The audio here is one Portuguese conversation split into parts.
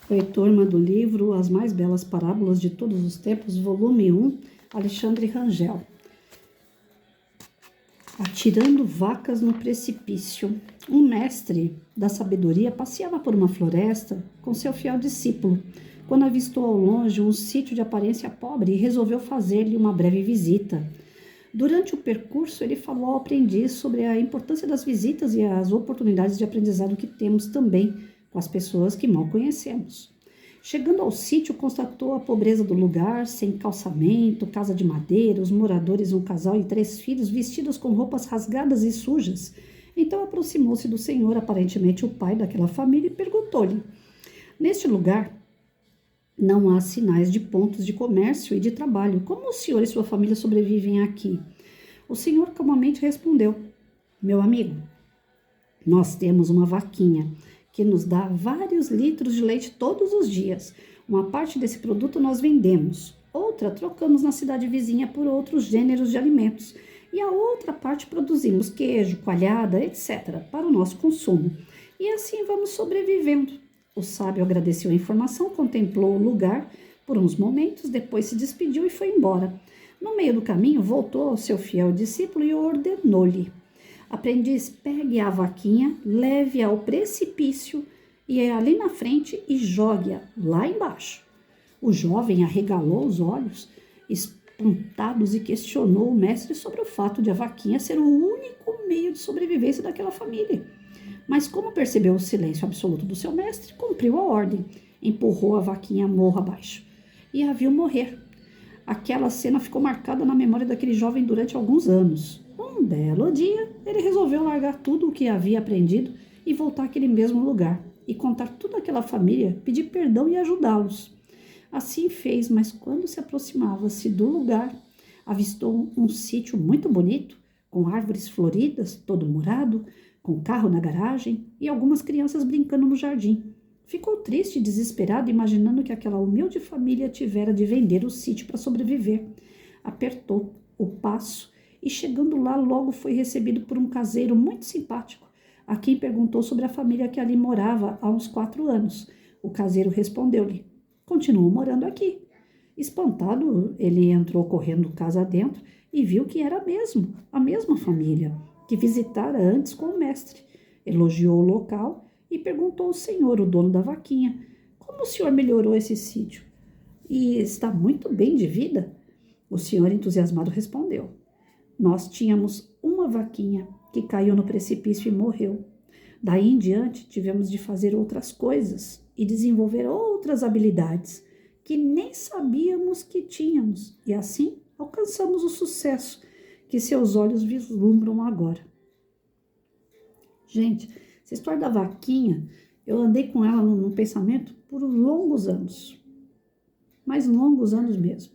Oi, turma do livro As Mais Belas Parábolas de Todos os Tempos, volume 1, Alexandre Rangel. Atirando vacas no precipício. Um mestre da sabedoria passeava por uma floresta com seu fiel discípulo, quando avistou ao longe um sítio de aparência pobre e resolveu fazer-lhe uma breve visita. Durante o percurso, ele falou ao aprendiz sobre a importância das visitas e as oportunidades de aprendizado que temos também com as pessoas que mal conhecemos. Chegando ao sítio, constatou a pobreza do lugar, sem calçamento, casa de madeira, os moradores, um casal e 3 filhos, vestidos com roupas rasgadas e sujas. Então aproximou-se do senhor, aparentemente o pai daquela família, e perguntou-lhe: neste lugar não há sinais de pontos de comércio e de trabalho. Como o senhor e sua família sobrevivem aqui? O senhor calmamente respondeu: meu amigo, nós temos uma vaquinha que nos dá vários litros de leite todos os dias. Uma parte desse produto nós vendemos, outra trocamos na cidade vizinha por outros gêneros de alimentos, e a outra parte produzimos queijo, coalhada, etc., para o nosso consumo. E assim vamos sobrevivendo. O sábio agradeceu a informação, contemplou o lugar por uns momentos, depois se despediu e foi embora. No meio do caminho, voltou ao seu fiel discípulo e ordenou-lhe: aprendiz, pegue a vaquinha, leve-a ao precipício e ali na frente e jogue-a lá embaixo. O jovem arregalou os olhos, espantados, e questionou o mestre sobre o fato de a vaquinha ser o único meio de sobrevivência daquela família. Mas como percebeu o silêncio absoluto do seu mestre, cumpriu a ordem, empurrou a vaquinha morro abaixo e a viu morrer. Aquela cena ficou marcada na memória daquele jovem durante alguns anos. Um belo dia, ele resolveu largar tudo o que havia aprendido e voltar àquele mesmo lugar, e contar tudo àquela família, pedir perdão e ajudá-los. Assim fez, mas quando se aproximava-se do lugar, avistou um sítio muito bonito, com árvores floridas, todo murado, com carro na garagem e algumas crianças brincando no jardim. Ficou triste e desesperado, imaginando que aquela humilde família tivera de vender o sítio para sobreviver. Apertou o passo e, chegando lá, logo foi recebido por um caseiro muito simpático, a quem perguntou sobre a família que ali morava há uns 4 anos. O caseiro respondeu-lhe: continuo morando aqui. Espantado, ele entrou correndo casa adentro e viu que era a mesma família que visitara antes com o mestre. Elogiou o local e perguntou ao senhor, o dono da vaquinha: como o senhor melhorou esse sítio? E está muito bem de vida? O senhor, entusiasmado, respondeu: nós tínhamos uma vaquinha que caiu no precipício e morreu. Daí em diante, tivemos de fazer outras coisas e desenvolver outras habilidades que nem sabíamos que tínhamos, e assim alcançamos o sucesso que seus olhos vislumbram agora. Gente, essa história da vaquinha, eu andei com ela no pensamento por longos anos, mas longos anos mesmo.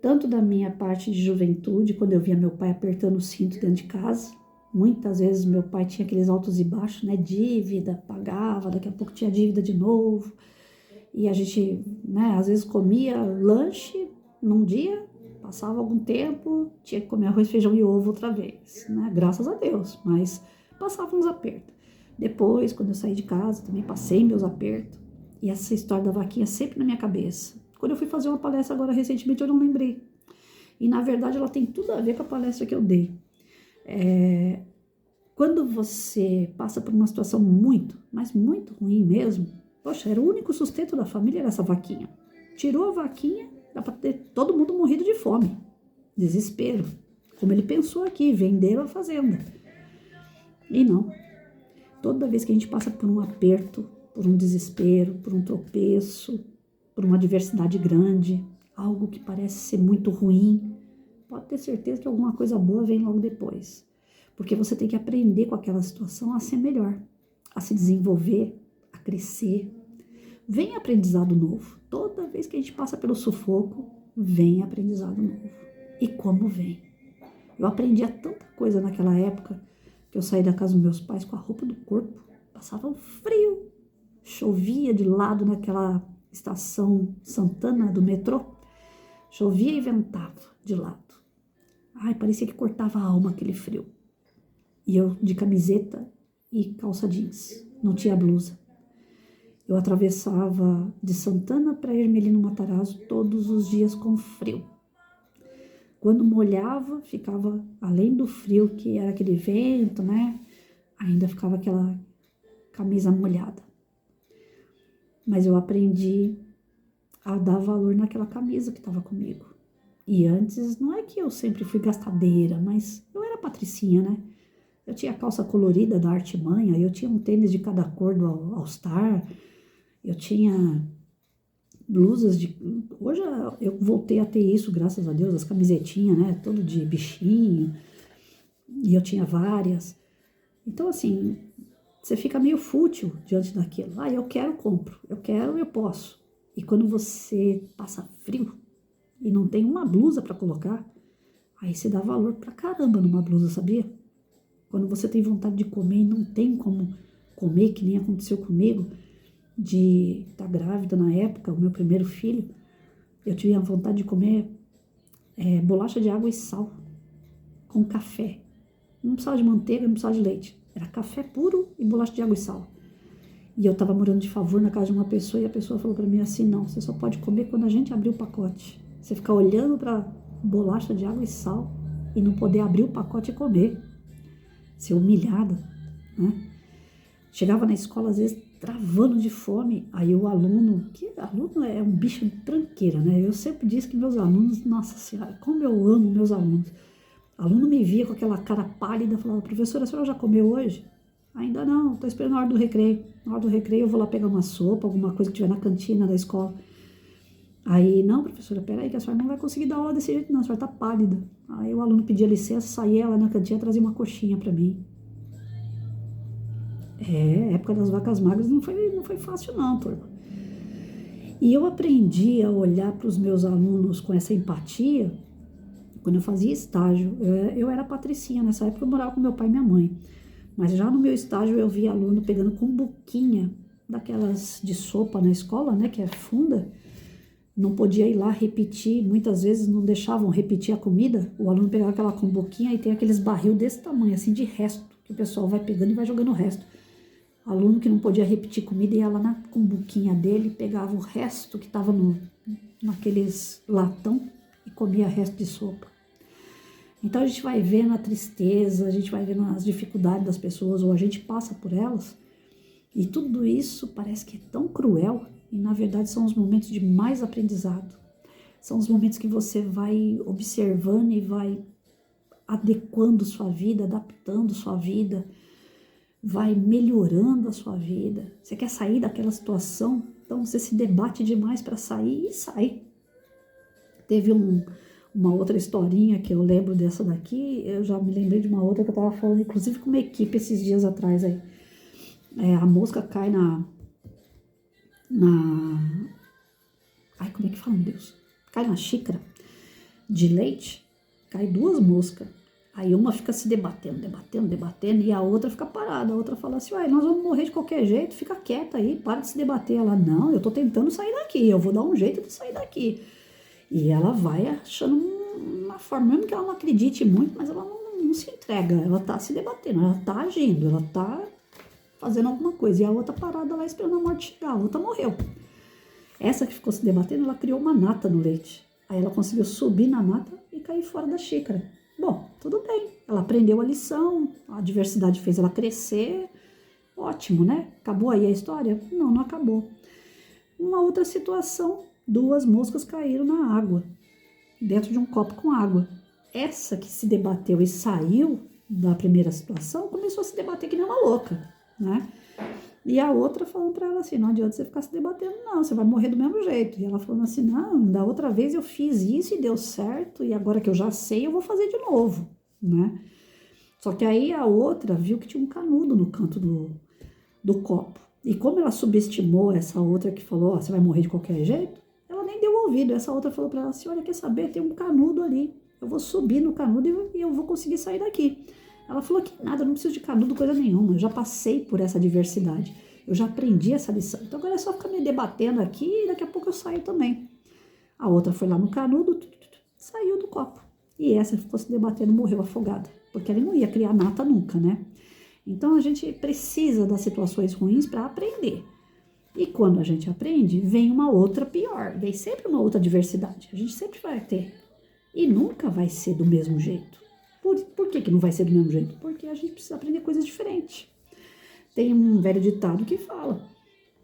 Tanto da minha parte de juventude, quando eu via meu pai apertando o cinto dentro de casa. Muitas vezes meu pai tinha aqueles altos e baixos, né? Dívida, pagava, daqui a pouco tinha dívida de novo. E a gente, né, às vezes comia lanche num dia, passava algum tempo, tinha que comer arroz, feijão e ovo outra vez, né? Graças a Deus, mas passava uns apertos. Depois, quando eu saí de casa, também passei meus apertos. E essa história da vaquinha sempre na minha cabeça. Quando eu fui fazer uma palestra agora recentemente, eu não lembrei. E, na verdade, ela tem tudo a ver com a palestra que eu dei. Quando você passa por uma situação muito, mas muito ruim mesmo, poxa, era o único sustento da família, era essa vaquinha. Tirou a vaquinha, dá para ter todo mundo morrido de fome. Desespero. Como ele pensou aqui, venderam a fazenda. E não. Toda vez que a gente passa por um aperto, por um desespero, por um tropeço, por uma adversidade grande, algo que parece ser muito ruim, pode ter certeza que alguma coisa boa vem logo depois. Porque você tem que aprender com aquela situação a ser melhor, a se desenvolver, a crescer. Vem aprendizado novo. Toda vez que a gente passa pelo sufoco, vem aprendizado novo. E como vem? Eu aprendia tanta coisa naquela época que eu saí da casa dos meus pais com a roupa do corpo. Passava um frio, chovia de lado naquela estação Santana do metrô. Chovia e ventava de lado. Ai, parecia que cortava a alma aquele frio. E eu de camiseta e calça jeans, não tinha blusa. Eu atravessava de Santana para Ermelino Matarazzo todos os dias com frio. Quando molhava, ficava, além do frio, que era aquele vento, né? Ainda ficava aquela camisa molhada. Mas eu aprendi a dar valor naquela camisa que estava comigo. E antes, não é que eu sempre fui gastadeira, mas eu era patricinha, né? Eu tinha calça colorida da Artimanha, eu tinha um tênis de cada cor do All Star, eu tinha blusas de... Hoje eu voltei a ter isso, graças a Deus, as camisetinhas, né? Todo de bichinho, e eu tinha várias. Então, assim, você fica meio fútil diante daquilo. Ah, eu quero, compro. Eu quero, eu posso. E quando você passa frio e não tem uma blusa para colocar, aí você dá valor pra caramba numa blusa, sabia? Quando você tem vontade de comer e não tem como comer, que nem aconteceu comigo, de estar grávida na época, o meu primeiro filho, eu tinha vontade de comer bolacha de água e sal com café. Não precisava de manteiga, não precisava de leite. Era café puro e bolacha de água e sal. E eu estava morando de favor na casa de uma pessoa e a pessoa falou para mim assim, não, você só pode comer quando a gente abrir o pacote. Você ficar olhando para bolacha de água e sal e não poder abrir o pacote e comer. Ser humilhada, né? Chegava na escola, às vezes, travando de fome. Aí o aluno, que aluno é um bicho de tranqueira, né? Eu sempre disse que meus alunos, nossa senhora, como eu amo meus alunos. O aluno me via com aquela cara pálida e falava, professora, a senhora já comeu hoje? Ainda não, estou esperando a hora do recreio. Na hora do recreio eu vou lá pegar uma sopa, alguma coisa que tiver na cantina da escola. Aí, não, professora, peraí, que a senhora não vai conseguir dar aula desse jeito não, a senhora tá pálida. Aí o aluno pedia licença, saía lá na cantina, trazia uma coxinha para mim. Época das vacas magras não foi fácil não, turma. E eu aprendi a olhar para os meus alunos com essa empatia quando eu fazia estágio. Eu era patricinha, nessa época eu morava com meu pai e minha mãe. Mas já no meu estágio eu via aluno pegando cumbuquinha, daquelas de sopa na escola, né, que é funda. Não podia ir lá repetir, muitas vezes não deixavam repetir a comida. O aluno pegava aquela cumbuquinha e tem aqueles barril desse tamanho, assim, de resto, que o pessoal vai pegando e vai jogando o resto. Aluno que não podia repetir comida ia lá na cumbuquinha dele, pegava o resto que estava naqueles latão e comia o resto de sopa. Então a gente vai vendo a tristeza, a gente vai vendo as dificuldades das pessoas, ou a gente passa por elas, e tudo isso parece que é tão cruel, e na verdade são os momentos de mais aprendizado. São os momentos que você vai observando e vai adequando sua vida, adaptando sua vida, vai melhorando a sua vida. Você quer sair daquela situação, então você se debate demais para sair e sai. Teve uma outra historinha que eu lembro dessa daqui, eu já me lembrei de uma outra que eu estava falando, inclusive com uma equipe esses dias atrás aí. A mosca cai ai, como é que fala, meu Deus? Cai na xícara de leite, cai duas moscas. Aí uma fica se debatendo, e a outra fica parada. A outra fala assim, uai, nós vamos morrer de qualquer jeito, fica quieta aí, para de se debater. Ela, não, eu tô tentando sair daqui, eu vou dar um jeito de sair daqui. E ela vai achando uma forma, mesmo que ela não acredite muito, mas ela não se entrega, ela tá se debatendo, ela tá agindo, ela tá fazendo alguma coisa. E a outra parada lá esperando a morte chegar, a outra morreu. Essa que ficou se debatendo, ela criou uma nata no leite. Aí ela conseguiu subir na nata e cair fora da xícara. Bom, tudo bem, ela aprendeu a lição, a diversidade fez ela crescer, ótimo, né? Acabou aí a história? Não, não acabou. Uma outra situação, duas moscas caíram na água, dentro de um copo com água. Essa que se debateu e saiu da primeira situação, começou a se debater que nem uma louca, né? E a outra falando para ela assim, não adianta você ficar se debatendo não, você vai morrer do mesmo jeito. E ela falando assim, não, da outra vez eu fiz isso e deu certo, e agora que eu já sei, eu vou fazer de novo, né? Só que aí a outra viu que tinha um canudo no canto do copo. E como ela subestimou essa outra que falou, você vai morrer de qualquer jeito, ela nem deu ouvido. Essa outra falou para ela assim, olha, quer saber, tem um canudo ali, eu vou subir no canudo e eu vou conseguir sair daqui. Ela falou que nada, eu não preciso de canudo, coisa nenhuma, eu já passei por essa diversidade, eu já aprendi essa lição, então agora é só ficar me debatendo aqui e daqui a pouco eu saio também. A outra foi lá no canudo, saiu do copo, e essa ficou se debatendo, morreu afogada, porque ela não ia criar nata nunca, né? Então a gente precisa das situações ruins para aprender. E quando a gente aprende, vem uma outra pior, vem sempre uma outra adversidade. A gente sempre vai ter. E nunca vai ser do mesmo jeito. Por que não vai ser do mesmo jeito? Porque a gente precisa aprender coisas diferentes. Tem um velho ditado que fala,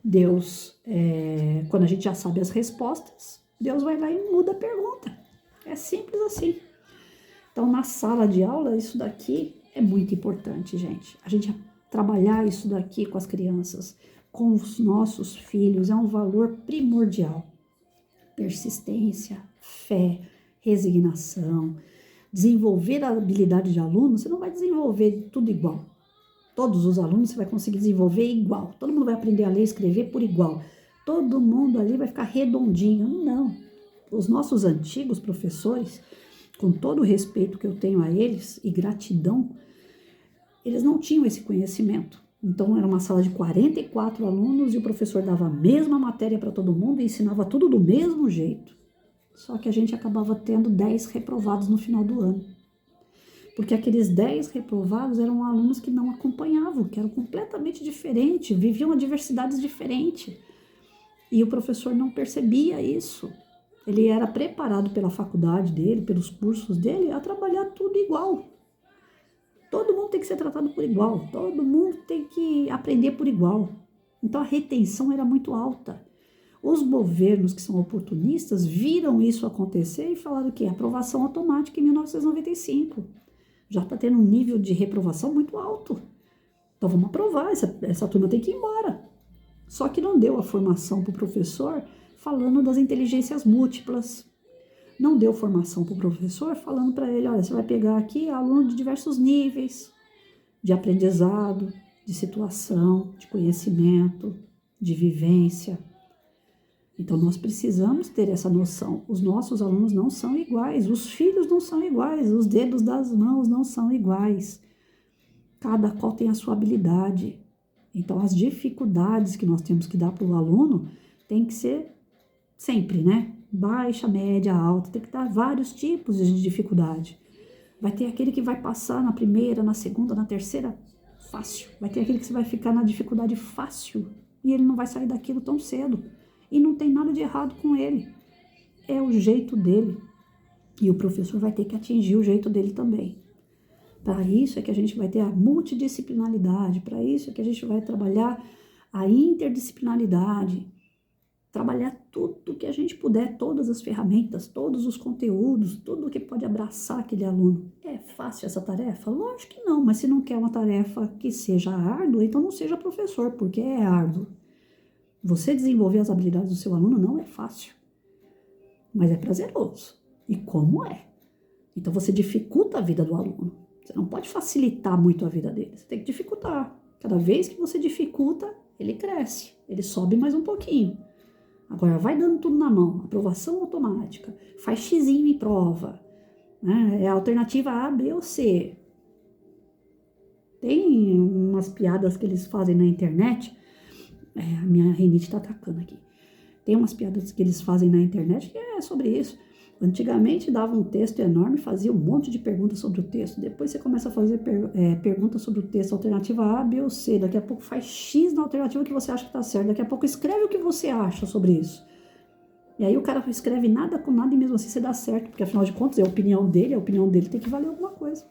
Deus, quando a gente já sabe as respostas, Deus vai lá e muda a pergunta. É simples assim. Então, na sala de aula, isso daqui é muito importante, gente. A gente trabalhar isso daqui com as crianças, com os nossos filhos, é um valor primordial. Persistência, fé, resignação, desenvolver a habilidade de aluno, você não vai desenvolver tudo igual. Todos os alunos você vai conseguir desenvolver igual. Todo mundo vai aprender a ler e escrever por igual. Todo mundo ali vai ficar redondinho. Não. Os nossos antigos professores, com todo o respeito que eu tenho a eles e gratidão, eles não tinham esse conhecimento. Então, era uma sala de 44 alunos e o professor dava a mesma matéria para todo mundo e ensinava tudo do mesmo jeito. Só que a gente acabava tendo 10 reprovados no final do ano. Porque aqueles 10 reprovados eram alunos que não acompanhavam, que eram completamente diferentes, viviam adversidades diferentes. E o professor não percebia isso. Ele era preparado pela faculdade dele, pelos cursos dele, a trabalhar tudo igual. Todo mundo tem que ser tratado por igual, todo mundo tem que aprender por igual. Então a retenção era muito alta. Os governos que são oportunistas viram isso acontecer e falaram que aprovação automática em 1995. Já está tendo um nível de reprovação muito alto. Então vamos aprovar, essa turma tem que ir embora. Só que não deu a formação para o professor falando das inteligências múltiplas. Não deu formação para o professor falando para ele, olha, você vai pegar aqui aluno de diversos níveis de aprendizado, de situação, de conhecimento, de vivência. Então, nós precisamos ter essa noção. Os nossos alunos não são iguais, os filhos não são iguais, os dedos das mãos não são iguais. Cada qual tem a sua habilidade. Então, as dificuldades que nós temos que dar para o aluno tem que ser sempre, né? Baixa, média, alta, tem que dar vários tipos de dificuldade. Vai ter aquele que vai passar na primeira, na segunda, na terceira, fácil. Vai ter aquele que você vai ficar na dificuldade fácil e ele não vai sair daquilo tão cedo. E não tem nada de errado com ele. É o jeito dele. E o professor vai ter que atingir o jeito dele também. Para isso é que a gente vai ter a multidisciplinaridade, para isso é que a gente vai trabalhar a interdisciplinaridade, trabalhar tudo que a gente puder, todas as ferramentas, todos os conteúdos, tudo que pode abraçar aquele aluno. É fácil essa tarefa? Lógico que não, mas se não quer uma tarefa que seja árdua, então não seja professor, porque é árduo. Você desenvolver as habilidades do seu aluno não é fácil, mas é prazeroso. E como é? Então você dificulta a vida do aluno. Você não pode facilitar muito a vida dele, você tem que dificultar. Cada vez que você dificulta, ele cresce, ele sobe mais um pouquinho. Agora vai dando tudo na mão, aprovação automática, faz xizinho em prova, né? É a alternativa A, B ou C. Tem umas piadas que eles fazem na internet, a minha rinite tá atacando aqui. Tem umas piadas que eles fazem na internet que é sobre isso. Antigamente dava um texto enorme, fazia um monte de perguntas sobre o texto. Depois você começa a fazer perguntas sobre o texto, alternativa A, B ou C. Daqui a pouco faz X na alternativa que você acha que está certo. Daqui a pouco escreve o que você acha sobre isso. E aí o cara escreve nada com nada e mesmo assim você dá certo. Porque afinal de contas é a opinião dele tem que valer alguma coisa.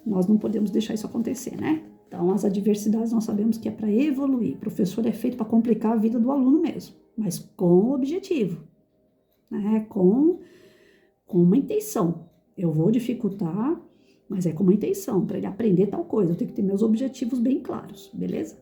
Nós não podemos deixar isso acontecer, né? Então as adversidades nós sabemos que é para evoluir. O professor é feito para complicar a vida do aluno mesmo, mas com objetivo. Com uma intenção. Eu vou dificultar, mas é com uma intenção, para ele aprender tal coisa. Eu tenho que ter meus objetivos bem claros, beleza?